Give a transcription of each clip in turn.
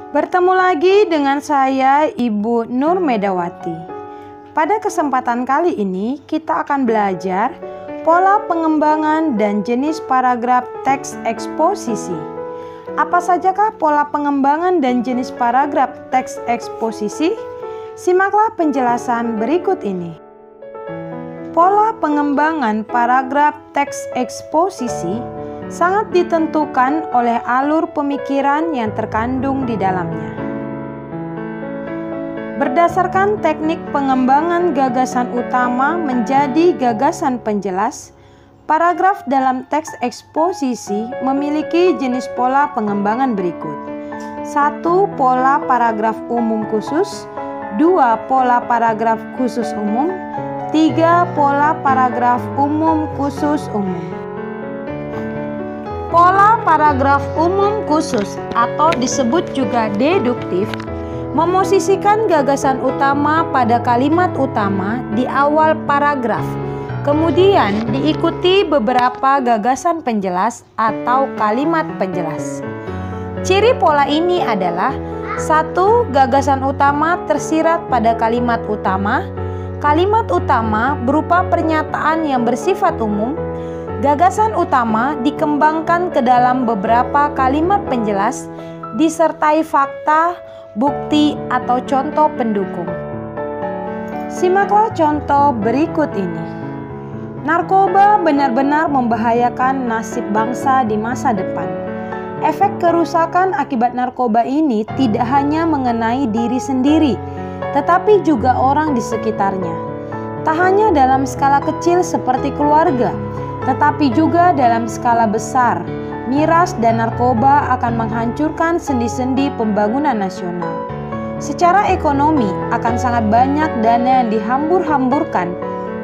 Bertemu lagi dengan saya, Ibu Nur Medawati. Pada kesempatan kali ini, kita akan belajar pola pengembangan dan jenis paragraf teks eksposisi. Apa sajakah pola pengembangan dan jenis paragraf teks eksposisi? Simaklah penjelasan berikut ini. Pola pengembangan paragraf teks eksposisi sangat ditentukan oleh alur pemikiran yang terkandung di dalamnya. Berdasarkan teknik pengembangan gagasan utama menjadi gagasan penjelas, paragraf dalam teks eksposisi memiliki jenis pola pengembangan berikut. 1. Pola paragraf umum khusus. 2. Pola paragraf khusus umum. 3. Pola paragraf umum khusus umum. Pola paragraf umum khusus atau disebut juga deduktif memosisikan gagasan utama pada kalimat utama di awal paragraf, kemudian diikuti beberapa gagasan penjelas atau kalimat penjelas. Ciri pola ini adalah 1. Gagasan utama tersirat pada kalimat utama. Kalimat utama berupa pernyataan yang bersifat umum. Gagasan utama dikembangkan ke dalam beberapa kalimat penjelas disertai fakta, bukti, atau contoh pendukung. Simaklah contoh berikut ini. Narkoba benar-benar membahayakan nasib bangsa di masa depan. Efek kerusakan akibat narkoba ini tidak hanya mengenai diri sendiri, tetapi juga orang di sekitarnya. Tak hanya dalam skala kecil seperti keluarga, tetapi juga dalam skala besar. Miras dan narkoba akan menghancurkan sendi-sendi pembangunan nasional. Secara ekonomi akan sangat banyak dana yang dihambur-hamburkan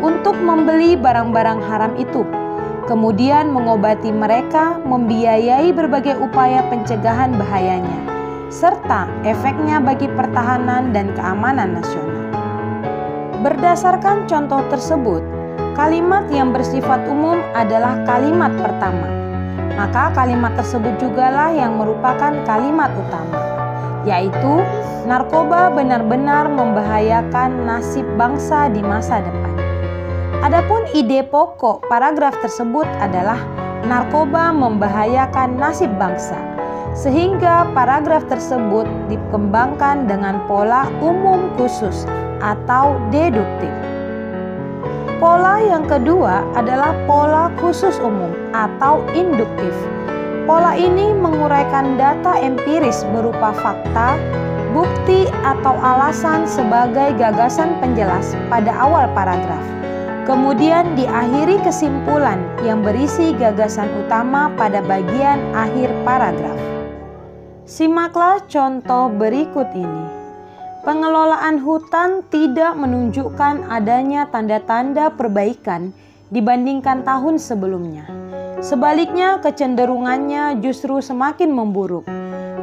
untuk membeli barang-barang haram itu, kemudian mengobati mereka, membiayai berbagai upaya pencegahan bahayanya, serta efeknya bagi pertahanan dan keamanan nasional. Berdasarkan contoh tersebut, kalimat yang bersifat umum adalah kalimat pertama. Maka kalimat tersebut jugalah yang merupakan kalimat utama, yaitu narkoba benar-benar membahayakan nasib bangsa di masa depan. Adapun ide pokok paragraf tersebut adalah narkoba membahayakan nasib bangsa, sehingga paragraf tersebut dikembangkan dengan pola umum khusus atau deduktif. Pola yang kedua adalah pola khusus umum atau induktif. Pola ini menguraikan data empiris berupa fakta, bukti, atau alasan sebagai gagasan penjelas pada awal paragraf. Kemudian diakhiri kesimpulan yang berisi gagasan utama pada bagian akhir paragraf. Simaklah contoh berikut ini. Pengelolaan hutan tidak menunjukkan adanya tanda-tanda perbaikan dibandingkan tahun sebelumnya. Sebaliknya, kecenderungannya justru semakin memburuk.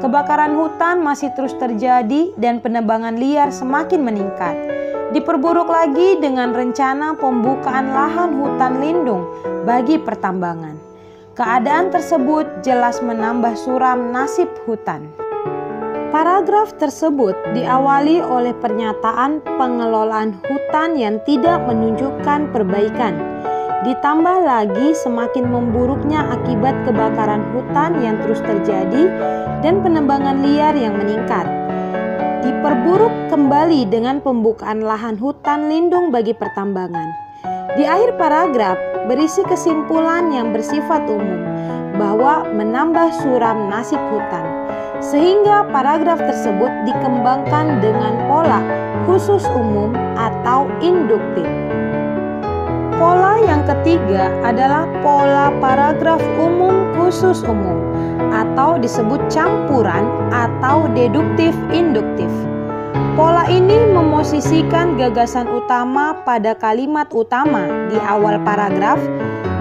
Kebakaran hutan masih terus terjadi dan penebangan liar semakin meningkat. Diperburuk lagi dengan rencana pembukaan lahan hutan lindung bagi pertambangan. Keadaan tersebut jelas menambah suram nasib hutan. Paragraf tersebut diawali oleh pernyataan pengelolaan hutan yang tidak menunjukkan perbaikan. Ditambah lagi semakin memburuknya akibat kebakaran hutan yang terus terjadi dan penebangan liar yang meningkat. Diperburuk kembali dengan pembukaan lahan hutan lindung bagi pertambangan. Di akhir paragraf berisi kesimpulan yang bersifat umum bahwa menambah suram nasib hutan. Sehingga paragraf tersebut dikembangkan dengan pola khusus umum atau induktif. Pola yang ketiga adalah pola paragraf umum khusus umum atau disebut campuran atau deduktif induktif. Pola ini memosisikan gagasan utama pada kalimat utama di awal paragraf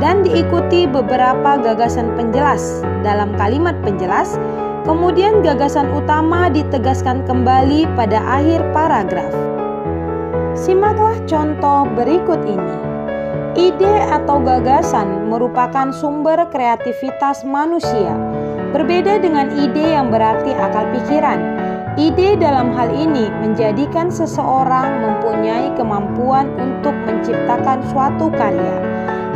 dan diikuti beberapa gagasan penjelas dalam kalimat penjelas. Kemudian gagasan utama ditegaskan kembali pada akhir paragraf. Simaklah contoh berikut ini. Ide atau gagasan merupakan sumber kreativitas manusia. Berbeda dengan ide yang berarti akal pikiran. Ide dalam hal ini menjadikan seseorang mempunyai kemampuan untuk menciptakan suatu karya.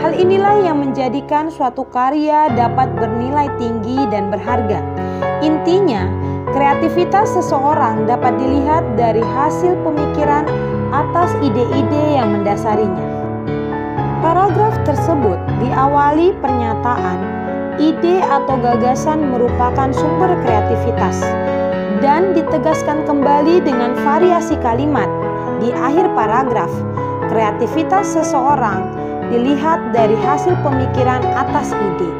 Hal inilah yang menjadikan suatu karya dapat bernilai tinggi dan berharga. Intinya, kreativitas seseorang dapat dilihat dari hasil pemikiran atas ide-ide yang mendasarinya. Paragraf tersebut diawali pernyataan, ide atau gagasan merupakan sumber kreativitas, dan ditegaskan kembali dengan variasi kalimat di akhir paragraf. Kreativitas seseorang dilihat dari hasil pemikiran atas ide.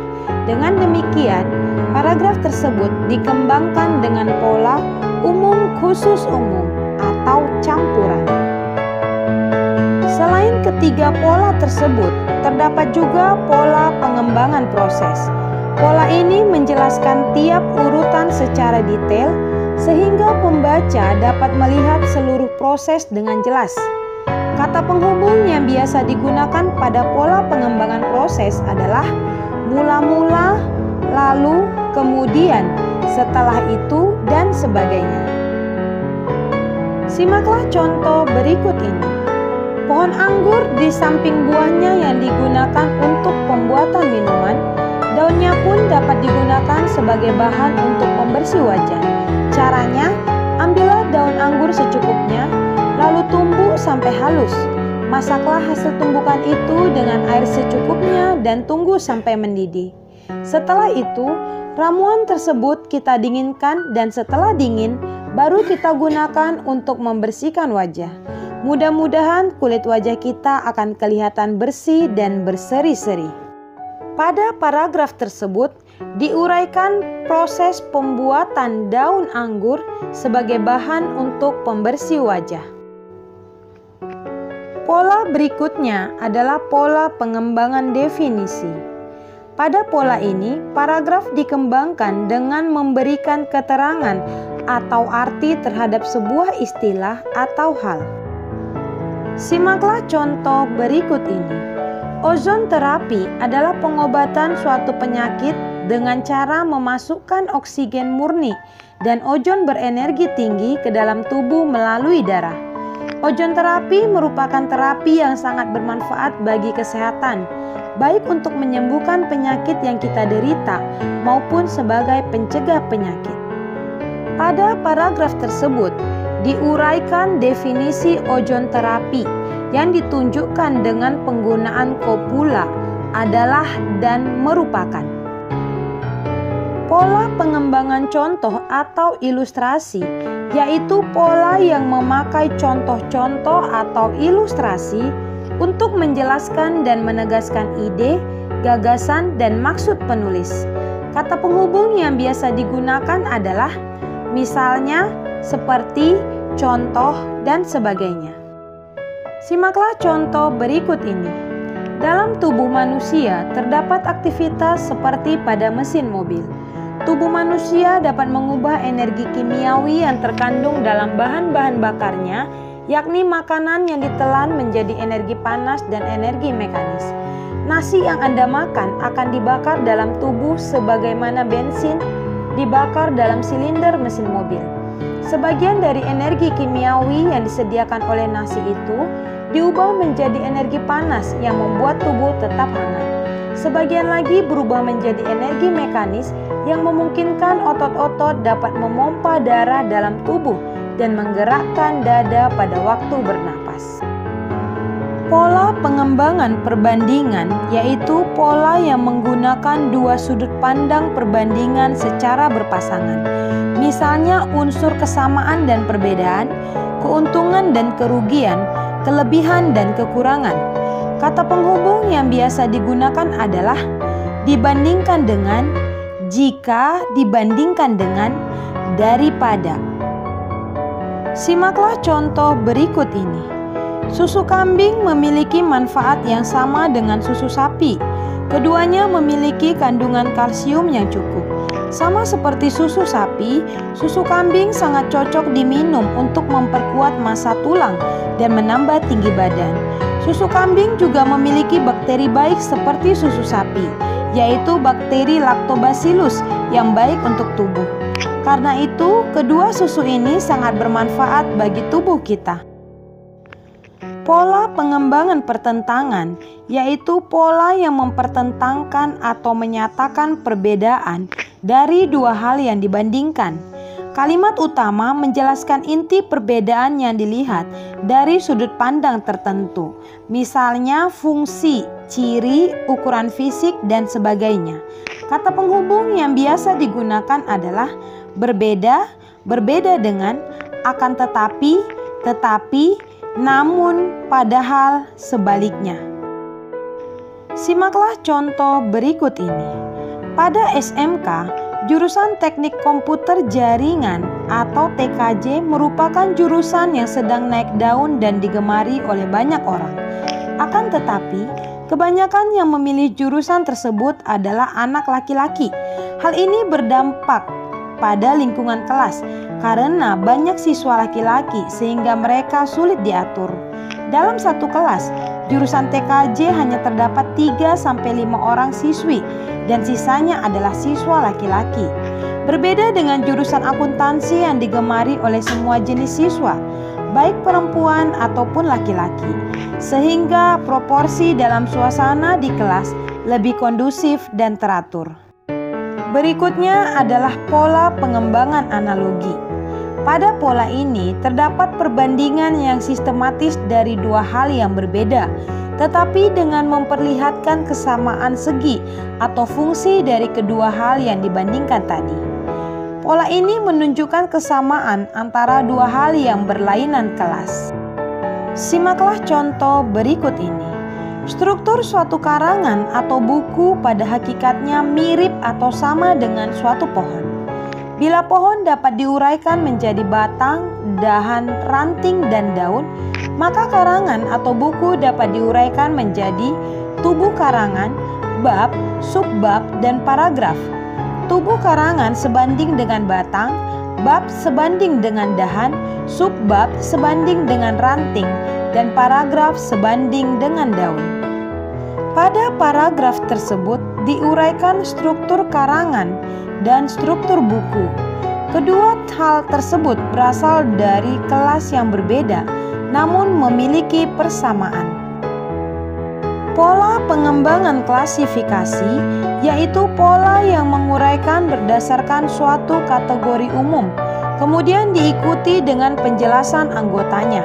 Dengan demikian, paragraf tersebut dikembangkan dengan pola umum khusus umum atau campuran. Selain ketiga pola tersebut, terdapat juga pola pengembangan proses. Pola ini menjelaskan tiap urutan secara detail sehingga pembaca dapat melihat seluruh proses dengan jelas. Kata penghubung yang biasa digunakan pada pola pengembangan proses adalah mula-mula, lalu, kemudian, setelah itu, dan sebagainya. Simaklah contoh berikut ini. Pohon anggur di samping buahnya yang digunakan untuk pembuatan minuman, daunnya pun dapat digunakan sebagai bahan untuk pembersih wajah. Caranya, ambillah daun anggur secukupnya, lalu tumbuk sampai halus. Masaklah hasil tumbukan itu dengan air secukupnya dan tunggu sampai mendidih. Setelah itu, ramuan tersebut kita dinginkan dan setelah dingin, baru kita gunakan untuk membersihkan wajah. Mudah-mudahan kulit wajah kita akan kelihatan bersih dan berseri-seri. Pada paragraf tersebut diuraikan proses pembuatan daun anggur sebagai bahan untuk pembersih wajah. Pola berikutnya adalah pola pengembangan definisi. Pada pola ini, paragraf dikembangkan dengan memberikan keterangan atau arti terhadap sebuah istilah atau hal. Simaklah contoh berikut ini. Ozon terapi adalah pengobatan suatu penyakit dengan cara memasukkan oksigen murni dan ozon berenergi tinggi ke dalam tubuh melalui darah. Ozon terapi merupakan terapi yang sangat bermanfaat bagi kesehatan, baik untuk menyembuhkan penyakit yang kita derita maupun sebagai pencegah penyakit. Pada paragraf tersebut diuraikan definisi ozon terapi yang ditunjukkan dengan penggunaan kopula adalah dan merupakan. Pola pengembangan contoh atau ilustrasi yaitu pola yang memakai contoh-contoh atau ilustrasi untuk menjelaskan dan menegaskan ide, gagasan, dan maksud penulis. Kata penghubung yang biasa digunakan adalah misalnya, seperti, contoh, dan sebagainya. Simaklah contoh berikut ini. Dalam tubuh manusia terdapat aktivitas seperti pada mesin mobil. Tubuh manusia dapat mengubah energi kimiawi yang terkandung dalam bahan-bahan bakarnya, yakni makanan yang ditelan menjadi energi panas dan energi mekanis. Nasi yang Anda makan akan dibakar dalam tubuh sebagaimana bensin dibakar dalam silinder mesin mobil. Sebagian dari energi kimiawi yang disediakan oleh nasi itu diubah menjadi energi panas yang membuat tubuh tetap hangat. Sebagian lagi berubah menjadi energi mekanis yang memungkinkan otot-otot dapat memompa darah dalam tubuh dan menggerakkan dada pada waktu bernapas. Pola pengembangan perbandingan yaitu pola yang menggunakan dua sudut pandang perbandingan secara berpasangan. Misalnya unsur kesamaan dan perbedaan, keuntungan dan kerugian, kelebihan dan kekurangan. Kata penghubung yang biasa digunakan adalah dibandingkan dengan, jika, dibandingkan dengan, daripada. Simaklah contoh berikut ini. Susu kambing memiliki manfaat yang sama dengan susu sapi. Keduanya memiliki kandungan kalsium yang cukup. Sama seperti susu sapi, susu kambing sangat cocok diminum untuk memperkuat massa tulang dan menambah tinggi badan. Susu kambing juga memiliki bakteri baik seperti susu sapi, yaitu bakteri Lactobacillus yang baik untuk tubuh. Karena itu, kedua susu ini sangat bermanfaat bagi tubuh kita. Pola pengembangan pertentangan yaitu pola yang mempertentangkan atau menyatakan perbedaan dari dua hal yang dibandingkan. Kalimat utama menjelaskan inti perbedaan yang dilihat dari sudut pandang tertentu, misalnya fungsi, ciri, ukuran fisik, dan sebagainya. Kata penghubung yang biasa digunakan adalah berbeda, berbeda dengan, akan tetapi, namun, padahal, sebaliknya. Simaklah contoh berikut ini. Pada SMK, jurusan Teknik Komputer Jaringan atau TKJ merupakan jurusan yang sedang naik daun dan digemari oleh banyak orang. Akan tetapi, kebanyakan yang memilih jurusan tersebut adalah anak laki-laki. Hal ini berdampak pada lingkungan kelas karena banyak siswa laki-laki sehingga mereka sulit diatur. Dalam satu kelas, jurusan TKJ hanya terdapat 3-5 orang siswi dan sisanya adalah siswa laki-laki. Berbeda dengan jurusan akuntansi yang digemari oleh semua jenis siswa, baik perempuan ataupun laki-laki, sehingga proporsi dalam suasana di kelas lebih kondusif dan teratur. Berikutnya adalah pola pengembangan analogi. Pada pola ini terdapat perbandingan yang sistematis dari dua hal yang berbeda, tetapi dengan memperlihatkan kesamaan segi atau fungsi dari kedua hal yang dibandingkan tadi. Pola ini menunjukkan kesamaan antara dua hal yang berlainan kelas. Simaklah contoh berikut ini. Struktur suatu karangan atau buku pada hakikatnya mirip atau sama dengan suatu pohon. Bila pohon dapat diuraikan menjadi batang, dahan, ranting, dan daun, maka karangan atau buku dapat diuraikan menjadi tubuh karangan, bab, subbab, dan paragraf. Tubuh karangan sebanding dengan batang, bab sebanding dengan dahan, subbab sebanding dengan ranting, dan paragraf sebanding dengan daun. Pada paragraf tersebut diuraikan struktur karangan dan struktur buku. Kedua hal tersebut berasal dari kelas yang berbeda, namun memiliki persamaan. Pola pengembangan klasifikasi yaitu pola yang menguraikan berdasarkan suatu kategori umum, kemudian diikuti dengan penjelasan anggotanya.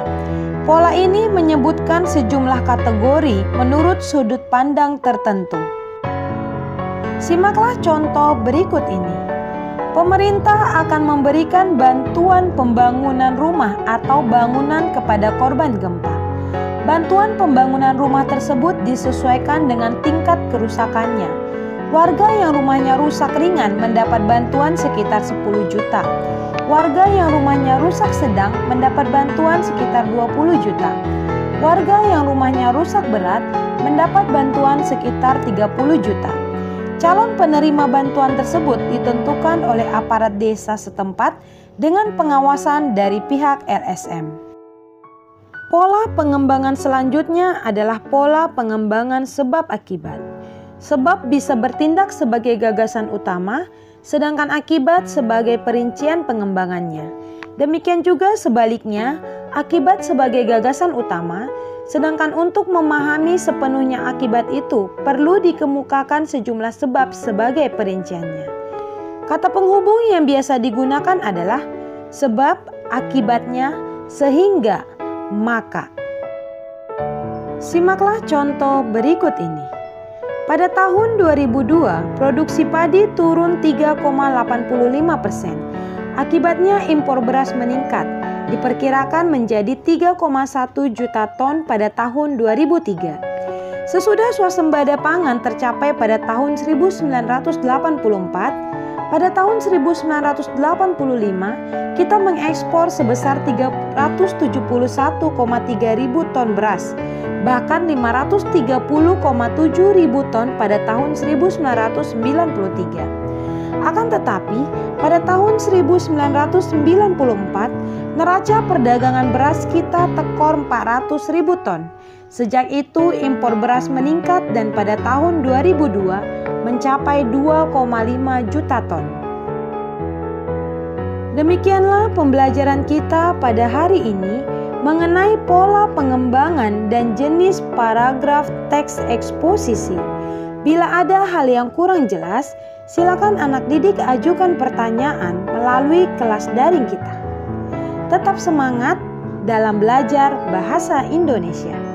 Pola ini menyebutkan sejumlah kategori menurut sudut pandang tertentu. Simaklah contoh berikut ini. Pemerintah akan memberikan bantuan pembangunan rumah atau bangunan kepada korban gempa. Bantuan pembangunan rumah tersebut disesuaikan dengan tingkat kerusakannya. Warga yang rumahnya rusak ringan mendapat bantuan sekitar 10 juta. Warga yang rumahnya rusak sedang mendapat bantuan sekitar 20 juta. Warga yang rumahnya rusak berat mendapat bantuan sekitar 30 juta. Calon penerima bantuan tersebut ditentukan oleh aparat desa setempat dengan pengawasan dari pihak LSM. Pola pengembangan selanjutnya adalah pola pengembangan sebab akibat. Sebab bisa bertindak sebagai gagasan utama, sedangkan akibat sebagai perincian pengembangannya. Demikian juga sebaliknya, akibat sebagai gagasan utama, sedangkan untuk memahami sepenuhnya akibat itu perlu dikemukakan sejumlah sebab sebagai perinciannya. Kata penghubung yang biasa digunakan adalah sebab, akibatnya, sehingga, maka. Simaklah contoh berikut ini. Pada tahun 2002, produksi padi turun 3,85%. Akibatnya impor beras meningkat, diperkirakan menjadi 3,1 juta ton pada tahun 2003. Sesudah swasembada pangan tercapai pada tahun 1984, pada tahun 1985 kita mengekspor sebesar 371,3 ribu ton beras, bahkan 530,7 ribu ton pada tahun 1993. Akan tetapi, pada tahun 1994, neraca perdagangan beras kita tekor 400 ribu ton. Sejak itu impor beras meningkat dan pada tahun 2002 mencapai 2,5 juta ton. Demikianlah pembelajaran kita pada hari ini mengenai pola pengembangan dan jenis paragraf teks eksposisi. Bila ada hal yang kurang jelas, silakan anak didik ajukan pertanyaan melalui kelas daring kita. Tetap semangat dalam belajar bahasa Indonesia.